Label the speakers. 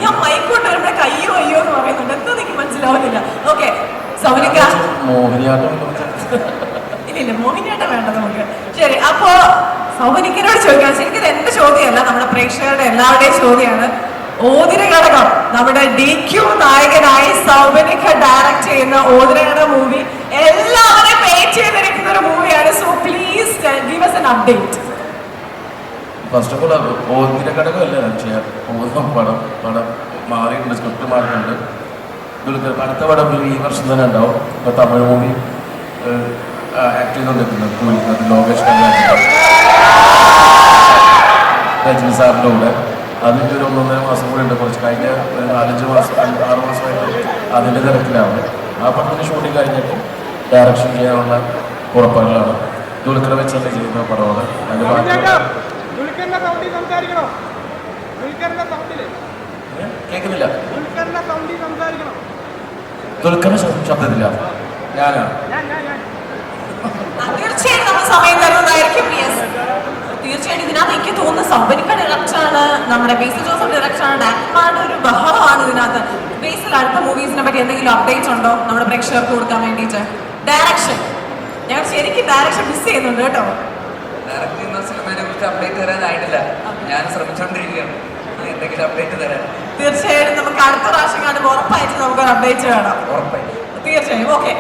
Speaker 1: ഞാൻ മൈക്കോട്ട് വരുമ്പോ കയ്യോ അയ്യോ എന്ന് പറയുന്നുണ്ട്. എന്താ എനിക്ക് മനസ്സിലാവുന്നില്ല. ഓക്കെ സൗനിക ഇല്ല മോഹിനിയാട്ടം വേണ്ട നമുക്ക്. ശരി, അപ്പോ സൗനികനോട് ചോദിക്കാം. ശരിക്കും ഇത് എന്റെ ചോദ്യമല്ല, നമ്മുടെ പ്രേക്ഷകരുടെ എല്ലാവരുടെയും ചോദ്യമാണ്. ഓതിരഘടകം നമ്മുടെ DQ നായകനായി സൗനിക ഡയറക്ട് ചെയ്യുന്ന ഓതിരഘടക മൂവി എല്ലാവരെയും വെയിറ്റ് ചെയ്തിരിക്കുന്ന ഒരു മൂവിയാണ്. So please give us an update.
Speaker 2: First of all ഓതിരഘടകം അല്ല പടം മാറിയിട്ടുണ്ട്, സ്ക്രിപ്റ്റ് മാറിയിട്ടുണ്ട്. അടുത്ത പടം ഈ വർഷം തന്നെ ഉണ്ടാവും. ഇപ്പൊ തമിഴ് മൂവി ആക്ട് ചെയ്തുകൊണ്ടിരിക്കുന്നത് ലോകേഷ് രജനി സാറിൻ്റെ കൂടെ. അതിൻ്റെ ഒരു 1.5 മാസം കൂടെ ഉണ്ട്. കുറച്ച് കഴിഞ്ഞ 4-5 മാസം 6 മാസമായിട്ട് അതിൻ്റെ തിരക്കിലാണ്. ആ പടത്തിൻ്റെ ഷൂട്ടിംഗ് കഴിഞ്ഞിട്ട് ഡയറക്ഷൻ ചെയ്യാനുള്ള ഉറപ്പുകളാണ്. ദുൽഖറെ വെച്ചല്ലേ ചെയ്യുന്ന പടമാണ്. അതിൻ്റെ കേൾക്കുന്നില്ല. ദുൽഖറിന്റെ ശബ്ദത്തില്ല. ഞാനാണ്
Speaker 1: തീർച്ചയായിട്ടും നമ്മൾ സമയം തരുന്നതായിരിക്കും. തീർച്ചയായിട്ടും ഇതിനകത്ത് എനിക്ക് തോന്നുന്ന സൗബനിക ഡയറക്ടറാണ്, നമ്മുടെ ബേസിൽ ജോസഫ് ഡയറക്ടറാണ്, ഡാക്ടർമാരുടെ ഒരു ബഹളമാണ് ഇതിനകത്ത്. ബേസിൽ അടുത്ത മൂവീസിനെ പറ്റി എന്തെങ്കിലും അപ്ഡേറ്റ് ഉണ്ടോ നമ്മുടെ പ്രേക്ഷകർക്ക് കൊടുക്കാൻ വേണ്ടിയിട്ട്? ഡയറക്ഷൻ ഞങ്ങൾ ശരിക്കും ഡയറക്ഷൻ മിസ് ചെയ്യുന്നുണ്ട് കേട്ടോ.
Speaker 3: ഡയറക്ട് ചെയ്യുന്ന സിനിമയെ കുറിച്ച് അപ്ഡേറ്റ് തരാനായിട്ടില്ല. ഞാൻ ശ്രമിച്ചുകൊണ്ടിരിക്കുകയാണ് എന്തെങ്കിലും അപ്ഡേറ്റ് തരാൻ.
Speaker 1: തീർച്ചയായും നമുക്ക് അടുത്ത പ്രാവശ്യം കാണുമ്പോൾ ഉറപ്പായിട്ട് നമുക്ക് അപ്ഡേറ്റ് വേണം.
Speaker 3: ഉറപ്പായി
Speaker 1: തീർച്ചയായും. ഓക്കെ.